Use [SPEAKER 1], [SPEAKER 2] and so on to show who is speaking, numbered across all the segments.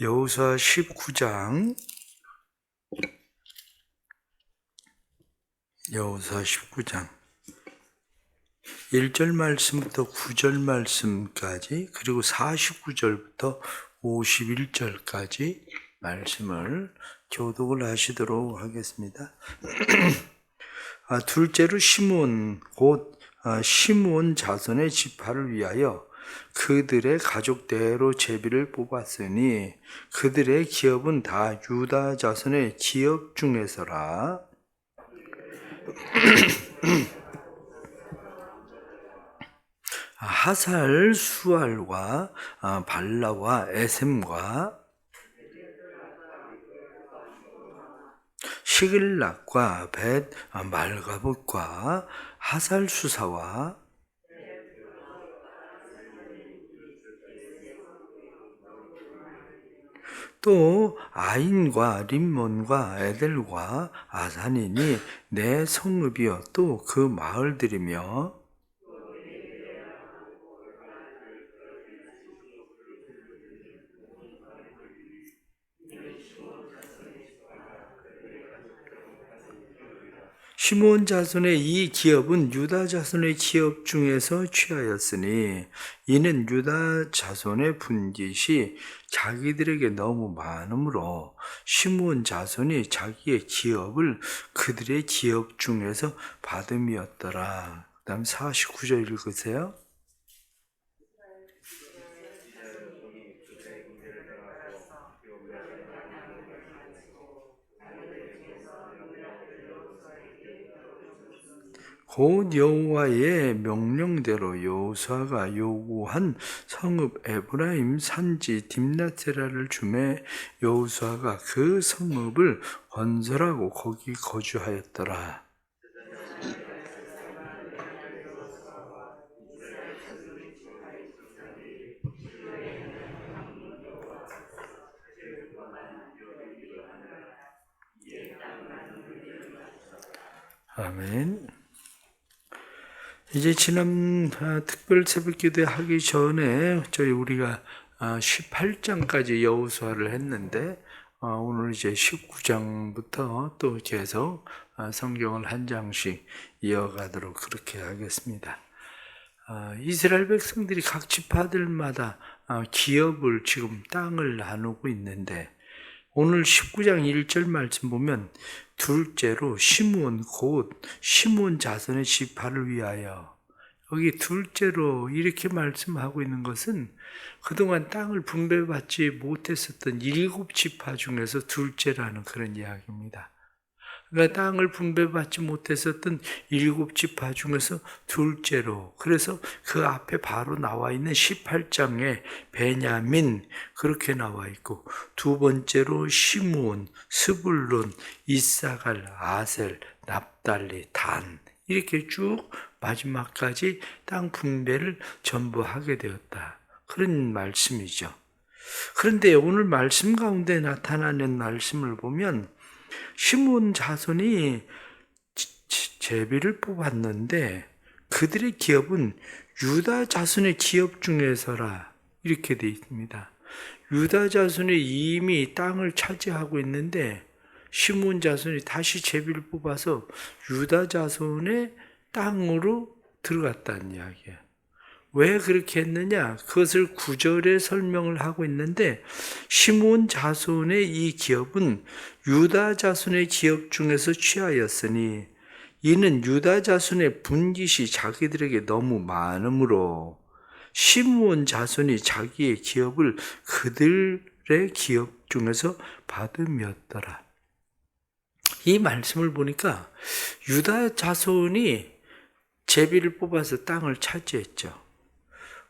[SPEAKER 1] 여호수아 19장 1절 말씀부터 9절 말씀까지 그리고 49절부터 51절까지 말씀을 교독을 하시도록 하겠습니다. 둘째로 시므온 곧 시므온 자손의 지파를 위하여 그들의 가족대로 제비를 뽑았으니 그들의 기업은 다 유다 자손의 기업 중에서라. 하살, 수알과 발라와 에셈과 시글락과 벳 말가봇과 하살 수사와 또 아인과 림몬과 에델과 아산이니 내 성읍이여 또 그 마을들이며 시므온 자손의 이 기업은 유다 자손의 기업 중에서 취하였으니 이는 유다 자손의 분깃이 자기들에게 너무 많으므로 시므온 자손이 자기의 기업을 그들의 기업 중에서 받음이었더라. 그 다음 49절 읽으세요. 곧 여호와의 명령대로 여호수아가 요구한 성읍 에브라임 산지 딥나세라를 주매 여호수아가 그 성읍을 건설하고 거기 거주하였더라. 아멘. 이제 지난 특별 새벽기도 하기 전에 우리가 18장까지 여호수아를 했는데 오늘 이제 19장부터 또 계속 성경을 한 장씩 이어가도록 그렇게 하겠습니다. 이스라엘 백성들이 각 지파들마다 기업을 지금 땅을 나누고 있는데 오늘 19장 1절 말씀 보면 둘째로 시므온 곧 시므온 자손의 지파를 위하여 여기 둘째로 이렇게 말씀하고 있는 것은 그동안 땅을 분배받지 못했었던 7지파 중에서 둘째라는 그런 이야기입니다. 그러니까 땅을 분배받지 못했었던 7지파 중에서 둘째로 그래서 그 앞에 바로 나와 있는 18장에 베냐민 그렇게 나와 있고 두 번째로 시므온, 스불론, 이사갈, 아셀, 납달리, 단 이렇게 쭉 마지막까지 땅 분배를 전부 하게 되었다. 그런 말씀이죠. 그런데 오늘 말씀 가운데 나타나는 말씀을 보면 시므온 자손이 제비를 뽑았는데 그들의 기업은 유다 자손의 기업 중에서라 이렇게 되어 있습니다. 유다 자손이 이미 땅을 차지하고 있는데 시므온 자손이 다시 제비를 뽑아서 유다 자손의 땅으로 들어갔다는 이야기예요. 왜 그렇게 했느냐? 그것을 9절에 설명을 하고 있는데 시므온 자손의 이 기업은 유다 자손의 기업 중에서 취하였으니 이는 유다 자손의 분깃이 자기들에게 너무 많으므로 시므온 자손이 자기의 기업을 그들의 기업 중에서 받음이었더라. 이 말씀을 보니까 유다 자손이 제비를 뽑아서 땅을 차지했죠.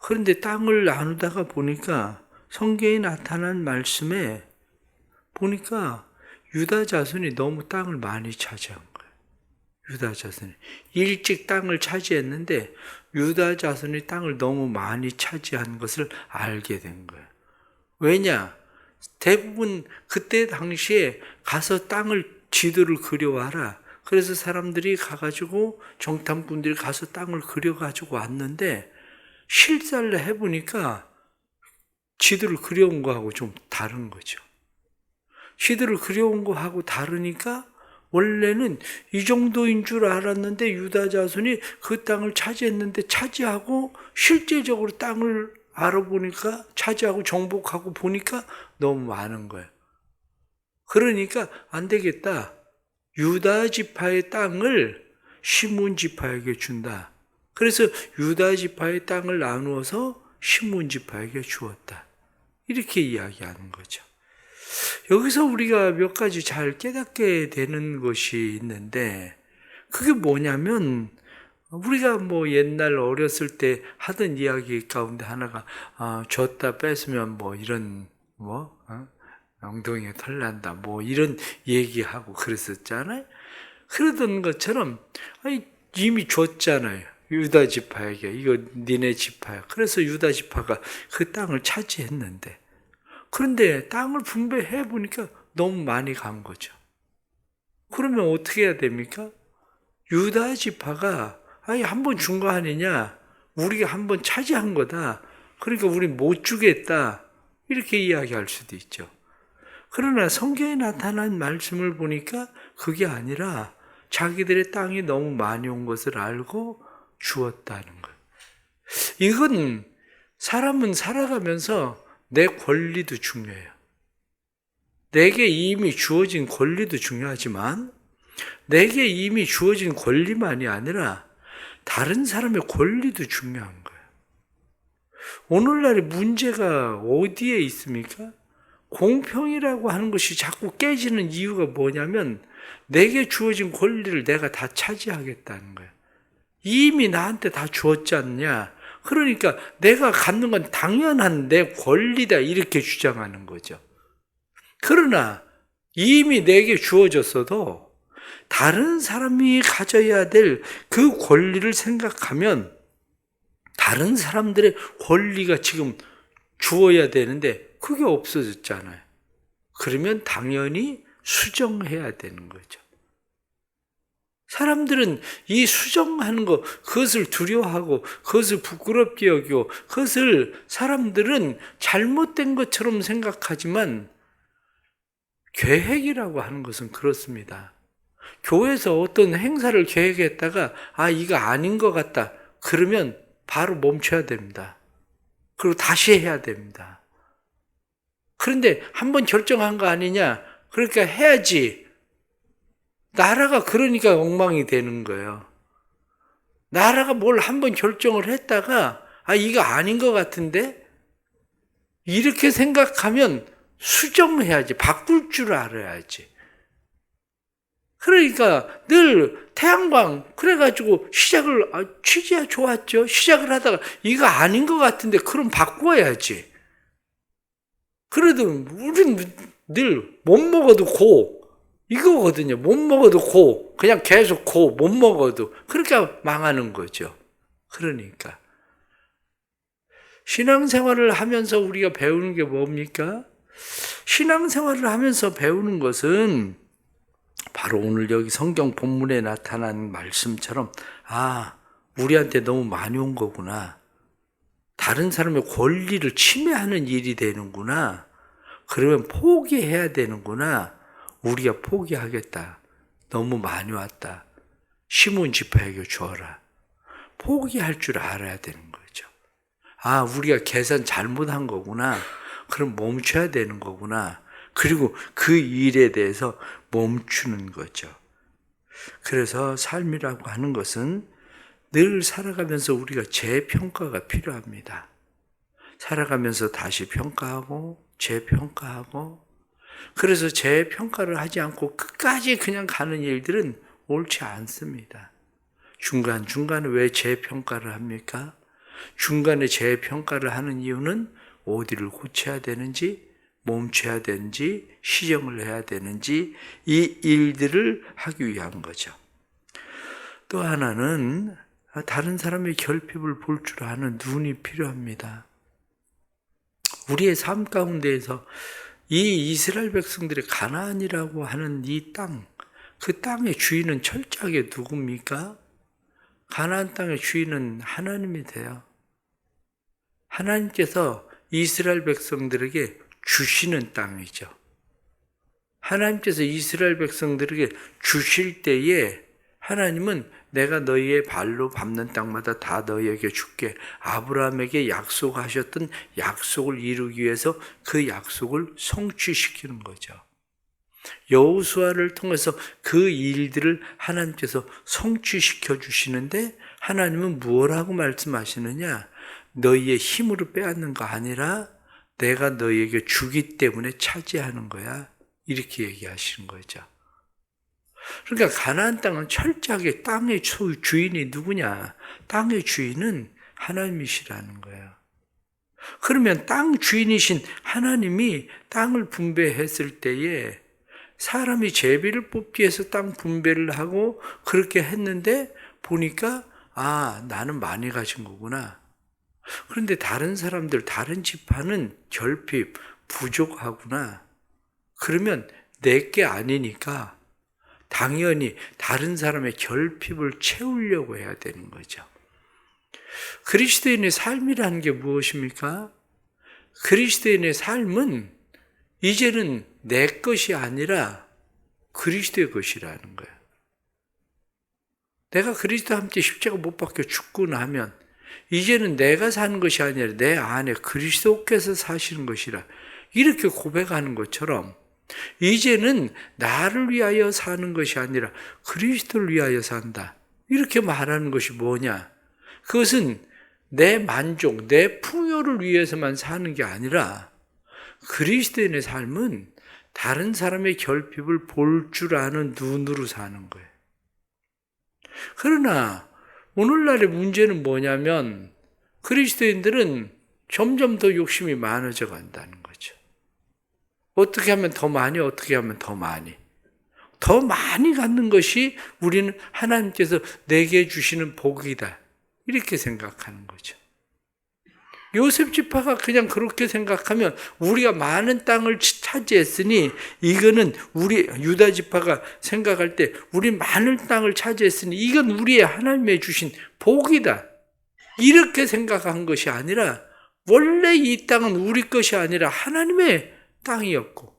[SPEAKER 1] 그런데 땅을 나누다가 보니까 성경에 나타난 말씀에 보니까 유다 자손이 너무 땅을 많이 차지한 거예요. 유다 자손이 일찍 땅을 차지했는데 유다 자손이 땅을 너무 많이 차지한 것을 알게 된 거예요. 왜냐? 대부분 그때 당시에 가서 땅을 지도를 그려와라. 그래서 사람들이 가가지고 정탐꾼들이 가서 땅을 그려가지고 왔는데 실사를 해보니까 지들을 그려온 거하고 좀 다른 거죠. 지들을 그려온 거하고 다르니까 원래는 이 정도인 줄 알았는데 유다 자손이 그 땅을 차지했는데 차지하고 실제적으로 땅을 알아보니까 차지하고 정복하고 보니까 너무 많은 거예요. 그러니까 안 되겠다. 유다 지파의 땅을 시몬 지파에게 준다. 그래서 유다 지파의 땅을 나누어서 시몬 지파에게 주었다. 이렇게 이야기하는 거죠. 여기서 우리가 몇 가지 잘 깨닫게 되는 것이 있는데 그게 뭐냐면 우리가 뭐 옛날 어렸을 때 하던 이야기 가운데 하나가 줬다 뺏으면 뭐 이런 엉덩이에 털 난다 뭐 이런 얘기하고 그랬었잖아요. 그러던 것처럼 이미 줬잖아요. 유다 지파에게 이거 니네 지파야. 그래서 유다 지파가 그 땅을 차지했는데 그런데 땅을 분배해 보니까 너무 많이 간 거죠. 그러면 어떻게 해야 됩니까? 유다 지파가 한 번 준 거 아니냐? 우리가 한 번 차지한 거다. 그러니까 우리 못 주겠다. 이렇게 이야기할 수도 있죠. 그러나 성경에 나타난 말씀을 보니까 그게 아니라 자기들의 땅이 너무 많이 온 것을 알고 주었다는 거예요. 이건 사람은 살아가면서 내 권리도 중요해요. 내게 이미 주어진 권리도 중요하지만 내게 이미 주어진 권리만이 아니라 다른 사람의 권리도 중요한 거예요. 오늘날의 문제가 어디에 있습니까? 공평이라고 하는 것이 자꾸 깨지는 이유가 뭐냐면 내게 주어진 권리를 내가 다 차지하겠다는 거예요. 이미 나한테 다 주었지 않냐? 그러니까 내가 갖는 건 당연한 내 권리다 이렇게 주장하는 거죠. 그러나 이미 내게 주어졌어도 다른 사람이 가져야 될 그 권리를 생각하면 다른 사람들의 권리가 지금 주어야 되는데 그게 없어졌잖아요. 그러면 당연히 수정해야 되는 거죠. 사람들은 이 수정하는 것, 그것을 두려워하고 그것을 부끄럽게 여기고 그것을 사람들은 잘못된 것처럼 생각하지만 계획이라고 하는 것은 그렇습니다. 교회에서 어떤 행사를 계획했다가 이거 아닌 것 같다. 그러면 바로 멈춰야 됩니다. 그리고 다시 해야 됩니다. 그런데 한번 결정한 거 아니냐? 그러니까 해야지. 나라가 그러니까 엉망이 되는 거예요. 나라가 뭘 한번 결정을 했다가 이거 아닌 것 같은데? 이렇게 생각하면 수정해야지. 바꿀 줄 알아야지. 그러니까 늘 태양광 그래가지고 시작을 취지야 좋았죠. 시작을 하다가 이거 아닌 것 같은데 그럼 바꿔야지. 그래도 우린 늘 못 먹어도 고 이거거든요. 못 먹어도 고 그냥 계속 고 못 먹어도 그러니까 망하는 거죠. 그러니까 신앙생활을 하면서 우리가 배우는 게 뭡니까? 신앙생활을 하면서 배우는 것은 바로 오늘 여기 성경 본문에 나타난 말씀처럼 우리한테 너무 많이 온 거구나. 다른 사람의 권리를 침해하는 일이 되는구나. 그러면 포기해야 되는구나. 우리가 포기하겠다. 너무 많이 왔다. 시몬 지파에게 주어라. 포기할 줄 알아야 되는 거죠. 우리가 계산 잘못한 거구나. 그럼 멈춰야 되는 거구나. 그리고 그 일에 대해서 멈추는 거죠. 그래서 삶이라고 하는 것은 늘 살아가면서 우리가 재평가가 필요합니다. 살아가면서 다시 평가하고 재평가하고 그래서 재평가를 하지 않고 끝까지 그냥 가는 일들은 옳지 않습니다. 중간중간에 왜 재평가를 합니까? 중간에 재평가를 하는 이유는 어디를 고쳐야 되는지 멈춰야 되는지 시정을 해야 되는지 이 일들을 하기 위한 거죠. 또 하나는 다른 사람의 결핍을 볼 줄 아는 눈이 필요합니다. 우리의 삶 가운데에서 이 이스라엘 백성들의 가나안이라고 하는 이 땅, 그 땅의 주인은 철저하게 누굽니까? 가나안 땅의 주인은 하나님이 돼요. 하나님께서 이스라엘 백성들에게 주시는 땅이죠. 하나님께서 이스라엘 백성들에게 주실 때에 하나님은 내가 너희의 발로 밟는 땅마다 다 너희에게 줄게. 아브라함에게 약속하셨던 약속을 이루기 위해서 그 약속을 성취시키는 거죠. 여호수아를 통해서 그 일들을 하나님께서 성취시켜 주시는데 하나님은 무엇라고 말씀하시느냐? 너희의 힘으로 빼앗는 거 아니라 내가 너희에게 주기 때문에 차지하는 거야. 이렇게 얘기하시는 거죠. 그러니까 가나안 땅은 철저하게 땅의 주인이 누구냐? 땅의 주인은 하나님이시라는 거예요. 그러면 땅 주인이신 하나님이 땅을 분배했을 때에 사람이 제비를 뽑기 위해서 땅 분배를 하고 그렇게 했는데 보니까 나는 많이 가진 거구나. 그런데 다른 사람들, 다른 지파는 결핍, 부족하구나. 그러면 내게 아니니까 당연히 다른 사람의 결핍을 채우려고 해야 되는 거죠. 그리스도인의 삶이라는 게 무엇입니까? 그리스도인의 삶은 이제는 내 것이 아니라 그리스도의 것이라는 거예요. 내가 그리스도와 함께 십자가 못 박혀 죽고 나면 이제는 내가 사는 것이 아니라 내 안에 그리스도께서 사시는 것이라 이렇게 고백하는 것처럼 이제는 나를 위하여 사는 것이 아니라 그리스도를 위하여 산다. 이렇게 말하는 것이 뭐냐? 그것은 내 만족, 내 풍요를 위해서만 사는 게 아니라 그리스도인의 삶은 다른 사람의 결핍을 볼 줄 아는 눈으로 사는 거예요. 그러나 오늘날의 문제는 뭐냐면 그리스도인들은 점점 더 욕심이 많아져 간다는 거죠. 어떻게 하면 더 많이, 어떻게 하면 더 많이. 더 많이 갖는 것이 우리는 하나님께서 내게 주시는 복이다. 이렇게 생각하는 거죠. 요셉 지파가 그냥 그렇게 생각하면 우리가 많은 땅을 차지했으니 이거는 우리 유다 지파가 생각할 때 우리 많은 땅을 차지했으니 이건 우리의 하나님의 주신 복이다. 이렇게 생각한 것이 아니라 원래 이 땅은 우리 것이 아니라 하나님의 땅이었고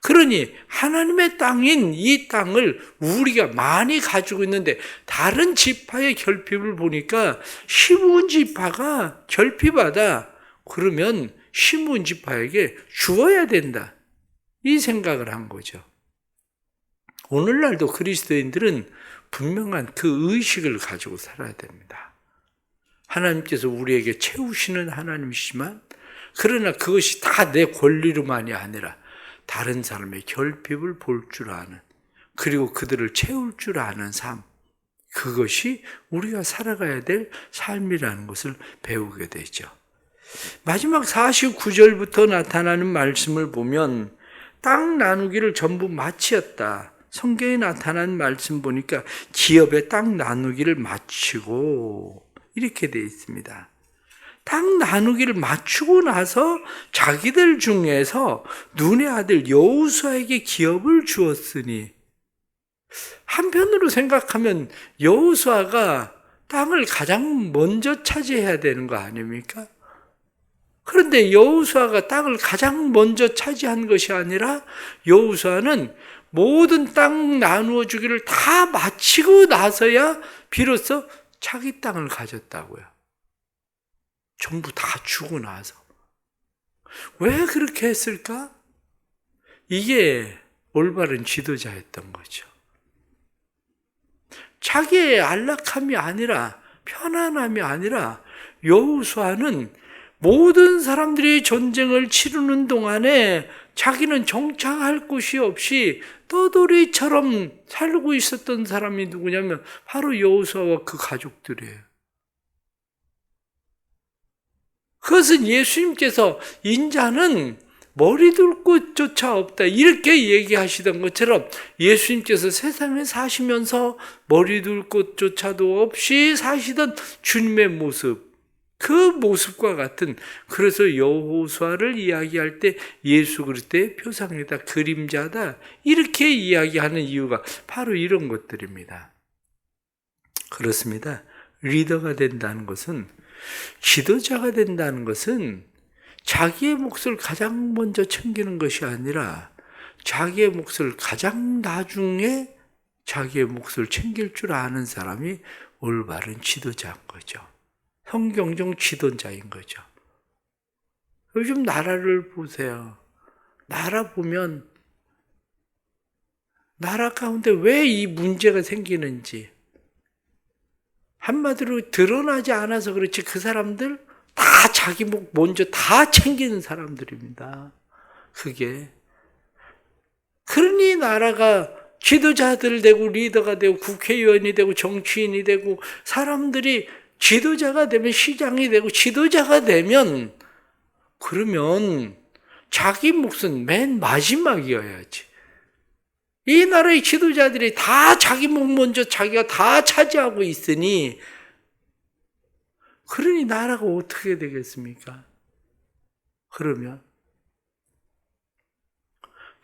[SPEAKER 1] 그러니 하나님의 땅인 이 땅을 우리가 많이 가지고 있는데 다른 지파의 결핍을 보니까 시므온 지파가 결핍하다. 그러면 시므온 지파에게 주어야 된다. 이 생각을 한 거죠. 오늘날도 그리스도인들은 분명한 그 의식을 가지고 살아야 됩니다. 하나님께서 우리에게 채우시는 하나님이시지만 그러나 그것이 다 내 권리로만이 아니라 다른 사람의 결핍을 볼 줄 아는 그리고 그들을 채울 줄 아는 삶 그것이 우리가 살아가야 될 삶이라는 것을 배우게 되죠. 마지막 49절부터 나타나는 말씀을 보면 땅 나누기를 전부 마치었다. 성경에 나타난 말씀 보니까 기업의 땅 나누기를 마치고 이렇게 되어 있습니다. 땅 나누기를 맞추고 나서 자기들 중에서 눈의 아들 여호수아에게 기업을 주었으니 한편으로 생각하면 여호수아가 땅을 가장 먼저 차지해야 되는 거 아닙니까? 그런데 여호수아가 땅을 가장 먼저 차지한 것이 아니라 여호수아는 모든 땅 나누어 주기를 다 마치고 나서야 비로소 자기 땅을 가졌다고요. 전부 다 주고 나서. 왜 그렇게 했을까? 이게 올바른 지도자였던 거죠. 자기의 안락함이 아니라 편안함이 아니라 여호수아는 모든 사람들이 전쟁을 치르는 동안에 자기는 정착할 곳이 없이 떠돌이처럼 살고 있었던 사람이 누구냐면 바로 여호수아와 그 가족들이에요. 그것은 예수님께서 인자는 머리 둘 곳조차 없다 이렇게 얘기하시던 것처럼 예수님께서 세상에 사시면서 머리 둘 곳조차도 없이 사시던 주님의 모습 그 모습과 같은 그래서 여호수아를 이야기할 때 예수 그리스도의 표상이다 그림자다 이렇게 이야기하는 이유가 바로 이런 것들입니다. 그렇습니다. 리더가 된다는 것은 지도자가 된다는 것은 자기의 몫을 가장 먼저 챙기는 것이 아니라 자기의 몫을 가장 나중에 자기의 몫을 챙길 줄 아는 사람이 올바른 지도자인 거죠. 성경적 지도자인 거죠. 요즘 나라를 보세요. 나라 보면 나라 가운데 왜 이 문제가 생기는지 한마디로 드러나지 않아서 그렇지 그 사람들 다 자기 목 먼저 다 챙기는 사람들입니다. 그게. 그러니 나라가 지도자들 되고 리더가 되고 국회의원이 되고 정치인이 되고 사람들이 지도자가 되면 시장이 되고 지도자가 되면 그러면 자기 몫은 맨 마지막이어야지. 이 나라의 지도자들이 다 자기 몫 먼저 자기가 다 차지하고 있으니 그러니 나라가 어떻게 되겠습니까? 그러면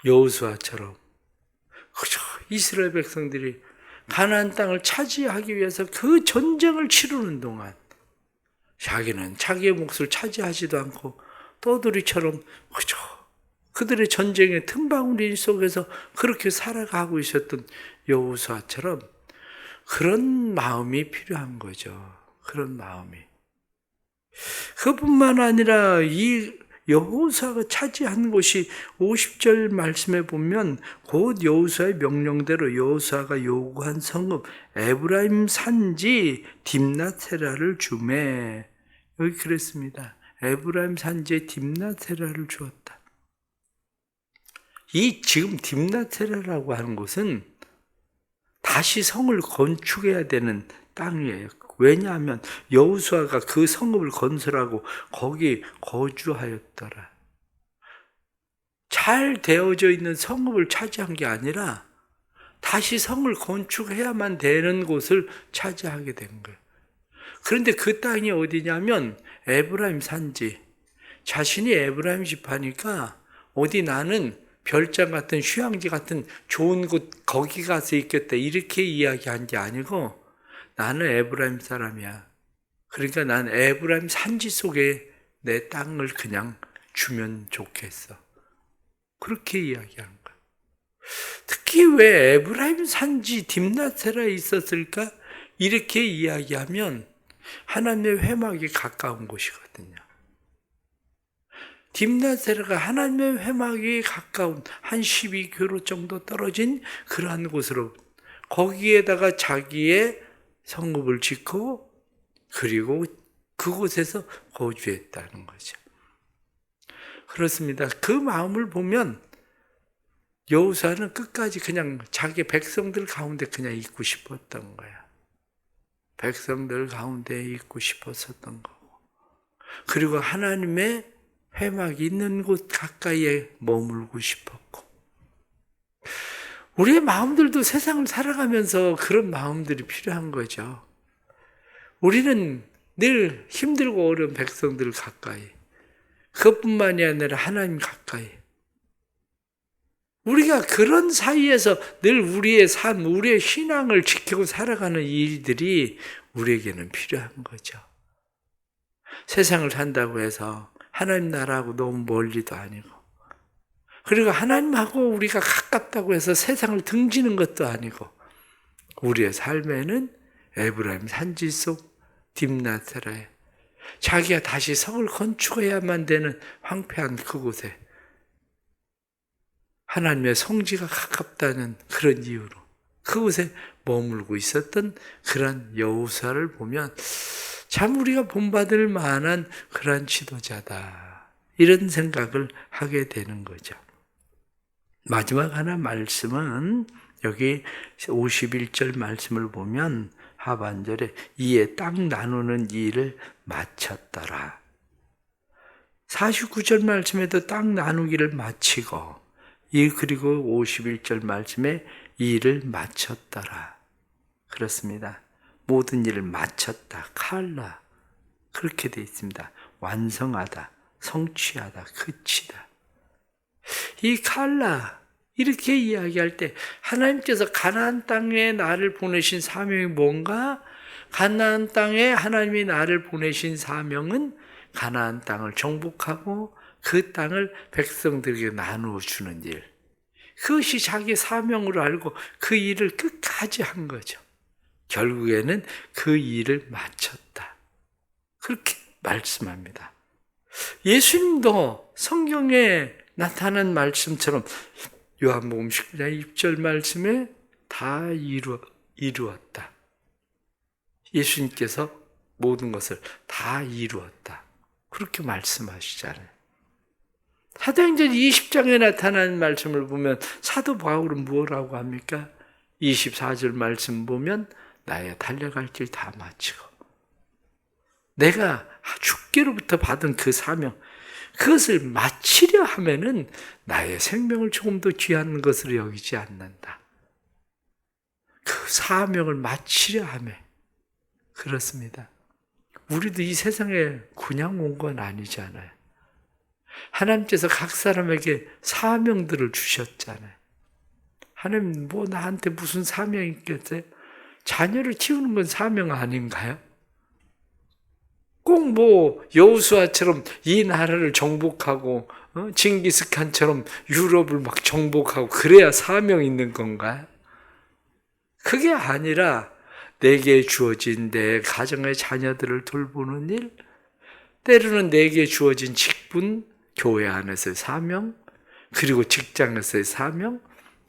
[SPEAKER 1] 여호수아처럼 그저 이스라엘 백성들이 가나안 땅을 차지하기 위해서 그 전쟁을 치르는 동안 자기는 자기의 몫을 차지하지도 않고 떠돌이처럼 그저 그들의 전쟁의 틈바구니 속에서 그렇게 살아가고 있었던 여호수아처럼 그런 마음이 필요한 거죠. 그런 마음이. 그뿐만 아니라 이 여호수아가 차지한 곳이 50절 말씀에 보면 곧 여호수아의 명령대로 여호수아가 요구한 성읍 에브라임 산지 딥낫세라를 주매. 여기 그랬습니다. 에브라임 산지에 딥낫세라를 주었다. 이 지금 딥낫세라라고 하는 곳은 다시 성을 건축해야 되는 땅이에요. 왜냐하면 여호수아가 그 성읍을 건설하고 거기 거주하였더라. 잘 되어져 있는 성읍을 차지한 게 아니라 다시 성을 건축해야만 되는 곳을 차지하게 된 거예요. 그런데 그 땅이 어디냐면 에브라임 산지. 자신이 에브라임 지파니까 어디 나는 별장 같은 휴양지 같은 좋은 곳 거기 가서 있겠다 이렇게 이야기한 게 아니고 나는 에브라임 사람이야. 그러니까 난 에브라임 산지 속에 내 땅을 그냥 주면 좋겠어. 그렇게 이야기하는 거야. 특히 왜 에브라임 산지 딥낫세라에 있었을까? 이렇게 이야기하면 하나님의 회막이 가까운 곳이거든요. 딥낫세라가 하나님의 회막이 가까운 한 12km 정도 떨어진 그러한 곳으로 거기에다가 자기의 성읍을 짓고 그리고 그곳에서 거주했다는 거죠. 그렇습니다. 그 마음을 보면 여호수아는 끝까지 그냥 자기 백성들 가운데 그냥 있고 싶었던 거야. 백성들 가운데 있고 싶었었던 거고. 그리고 하나님의 회막이 있는 곳 가까이에 머물고 싶었고. 우리의 마음들도 세상을 살아가면서 그런 마음들이 필요한 거죠. 우리는 늘 힘들고 어려운 백성들 가까이, 그것뿐만이 아니라 하나님 가까이. 우리가 그런 사이에서 늘 우리의 삶, 우리의 신앙을 지키고 살아가는 일들이 우리에게는 필요한 거죠. 세상을 산다고 해서 하나님 나라하고 너무 멀리도 아니고, 그리고 하나님하고 우리가 가깝다고 해서 세상을 등지는 것도 아니고, 우리의 삶에는 에브라임 산지 속 딥낫세라에 자기가 다시 성을 건축해야만 되는 황폐한 그곳에 하나님의 성지가 가깝다는 그런 이유로 그곳에 머물고 있었던 그런 여호수아를 보면 참 우리가 본받을 만한 그런 지도자다, 이런 생각을 하게 되는 거죠. 마지막 하나 말씀은 여기 51절 말씀을 보면 하반절에 이에 땅 나누는 일을 마쳤더라. 49절 말씀에도 땅 나누기를 마치고, 그리고 51절 말씀에 일을 마쳤더라. 그렇습니다. 모든 일을 마쳤다, 칼라, 그렇게 되어 있습니다. 완성하다, 성취하다, 그치다. 이 칼라, 이렇게 이야기할 때 하나님께서 가나안 땅에 나를 보내신 사명이 뭔가? 가나안 땅에 하나님이 나를 보내신 사명은 가나안 땅을 정복하고 그 땅을 백성들에게 나누어 주는 일. 그것이 자기 사명으로 알고 그 일을 끝까지 한 거죠. 결국에는 그 일을 마쳤다. 그렇게 말씀합니다. 예수님도 성경에 나타난 말씀처럼 요한복음 19장 6절 말씀에 다 이루었다. 예수님께서 모든 것을 다 이루었다. 그렇게 말씀하시잖아요. 사도행전 20장에 나타난 말씀을 보면 사도 바울은 뭐라고 합니까? 24절 말씀 보면 나의 달려갈 길 다 마치고 내가 주께로부터 받은 그 사명, 그것을 마치려 하면은 나의 생명을 조금 더 귀한 것으로 여기지 않는다. 그 사명을 마치려 하면 그렇습니다. 우리도 이 세상에 그냥 온 건 아니잖아요. 하나님께서 각 사람에게 사명들을 주셨잖아요. 하나님 뭐 나한테 무슨 사명이 있겠어요? 자녀를 키우는 건 사명 아닌가요? 꼭 뭐 여호수아처럼 이 나라를 정복하고 징기스칸처럼 유럽을 막 정복하고 그래야 사명 있는 건가요? 그게 아니라 내게 주어진 내 가정의 자녀들을 돌보는 일, 때로는 내게 주어진 직분, 교회 안에서의 사명, 그리고 직장에서의 사명,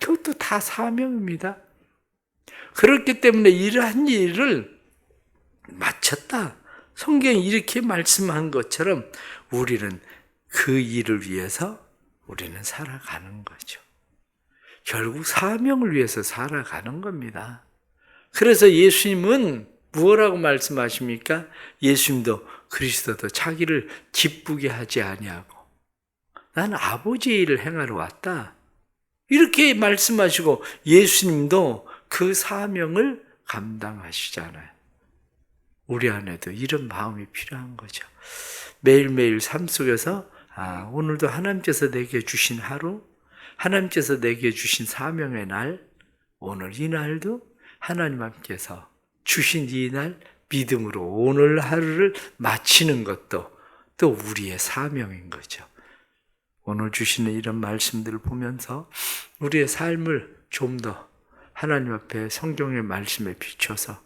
[SPEAKER 1] 그것도 다 사명입니다. 그렇기 때문에 이러한 일을 마쳤다. 성경이 이렇게 말씀한 것처럼 우리는 그 일을 위해서 우리는 살아가는 거죠. 결국 사명을 위해서 살아가는 겁니다. 그래서 예수님은 무엇라고 말씀하십니까? 예수님도 그리스도도 자기를 기쁘게 하지 아니하고 나는 아버지의 일을 행하러 왔다. 이렇게 말씀하시고 예수님도 그 사명을 감당하시잖아요. 우리 안에도 이런 마음이 필요한 거죠. 매일매일 삶 속에서 오늘도 하나님께서 내게 주신 하루, 하나님께서 내게 주신 사명의 날, 오늘 이 날도 하나님 함께서 주신 이 날 믿음으로 오늘 하루를 마치는 것도 또 우리의 사명인 거죠. 오늘 주시는 이런 말씀들을 보면서 우리의 삶을 좀 더 하나님 앞에 성경의 말씀에 비춰서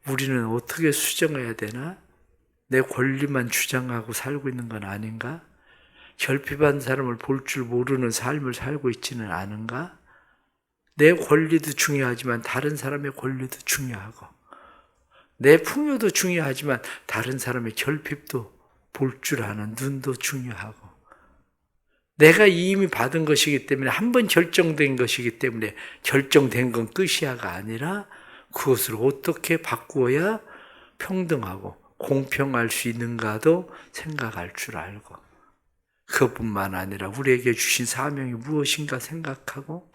[SPEAKER 1] 우리는 어떻게 수정해야 되나? 내 권리만 주장하고 살고 있는 건 아닌가? 결핍한 사람을 볼 줄 모르는 삶을 살고 있지는 않은가? 내 권리도 중요하지만 다른 사람의 권리도 중요하고 내 풍요도 중요하지만 다른 사람의 결핍도 볼 줄 아는 눈도 중요하고 내가 이미 받은 것이기 때문에 한 번 결정된 것이기 때문에 결정된 건 끝이야가 아니라 그것을 어떻게 바꾸어야 평등하고 공평할 수 있는가도 생각할 줄 알고 그것뿐만 아니라 우리에게 주신 사명이 무엇인가 생각하고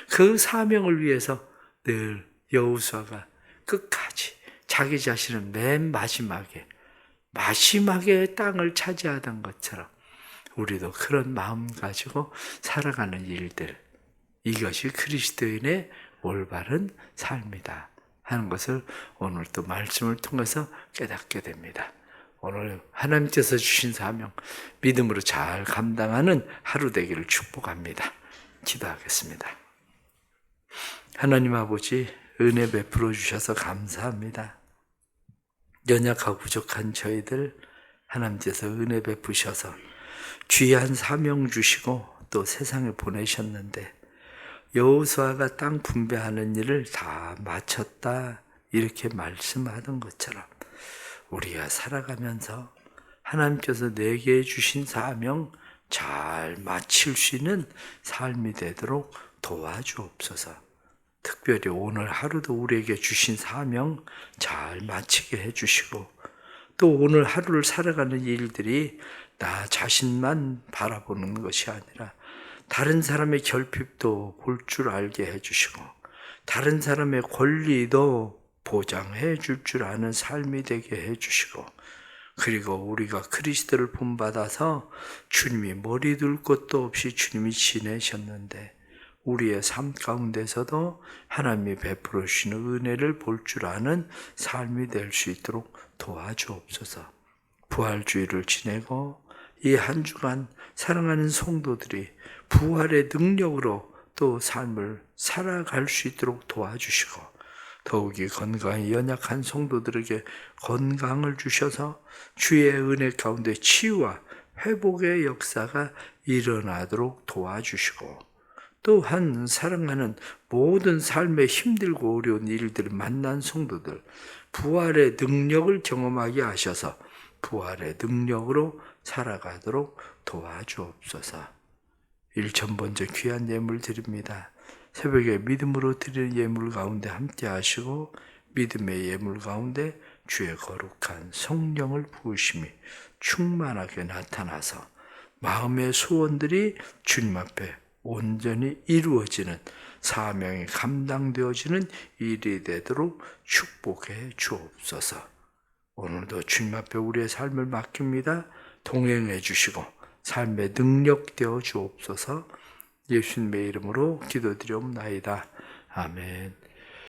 [SPEAKER 1] 그 사명을 위해서 늘 여호수아가 끝까지 자기 자신은 맨 마지막에 땅을 차지하던 것처럼 우리도 그런 마음 가지고 살아가는 일들, 이것이 그리스도인의 올바른 삶이다 하는 것을 오늘 또 말씀을 통해서 깨닫게 됩니다. 오늘 하나님께서 주신 사명 믿음으로 잘 감당하는 하루 되기를 축복합니다. 기도하겠습니다. 하나님 아버지, 은혜 베풀어 주셔서 감사합니다. 연약하고 부족한 저희들 하나님께서 은혜 베푸셔서 귀한 사명 주시고 또 세상에 보내셨는데 여호수아가 땅 분배하는 일을 다 마쳤다 이렇게 말씀하던 것처럼 우리가 살아가면서 하나님께서 내게 주신 사명 잘 마칠 수 있는 삶이 되도록 도와주옵소서. 특별히 오늘 하루도 우리에게 주신 사명 잘 마치게 해주시고 또 오늘 하루를 살아가는 일들이 나 자신만 바라보는 것이 아니라 다른 사람의 결핍도 볼 줄 알게 해주시고 다른 사람의 권리도 보장해 줄 줄 아는 삶이 되게 해주시고 그리고 우리가 그리스도를 본받아서 주님이 머리 둘 것도 없이 주님이 지내셨는데 우리의 삶 가운데서도 하나님이 베풀어 주시는 은혜를 볼 줄 아는 삶이 될 수 있도록 도와주옵소서. 부활주의를 지내고 이 한 주간 사랑하는 성도들이 부활의 능력으로 또 삶을 살아갈 수 있도록 도와주시고 더욱이 건강에 연약한 성도들에게 건강을 주셔서 주의 은혜 가운데 치유와 회복의 역사가 일어나도록 도와주시고 또한 사랑하는 모든 삶에 힘들고 어려운 일들을 만난 성도들 부활의 능력을 경험하게 하셔서 부활의 능력으로 살아가도록 도와주옵소서. 1,000번째 귀한 예물 드립니다. 새벽에 믿음으로 드리는 예물 가운데 함께 하시고 믿음의 예물 가운데 주의 거룩한 성령을 부으심이 충만하게 나타나서 마음의 소원들이 주님 앞에 온전히 이루어지는 사명이 감당되어지는 일이 되도록 축복해 주옵소서. 오늘도 주님 앞에 우리의 삶을 맡깁니다. 동행해 주시고 삶의 능력 되어 주옵소서. 예수님의 이름으로 기도드리옵나이다. 아멘.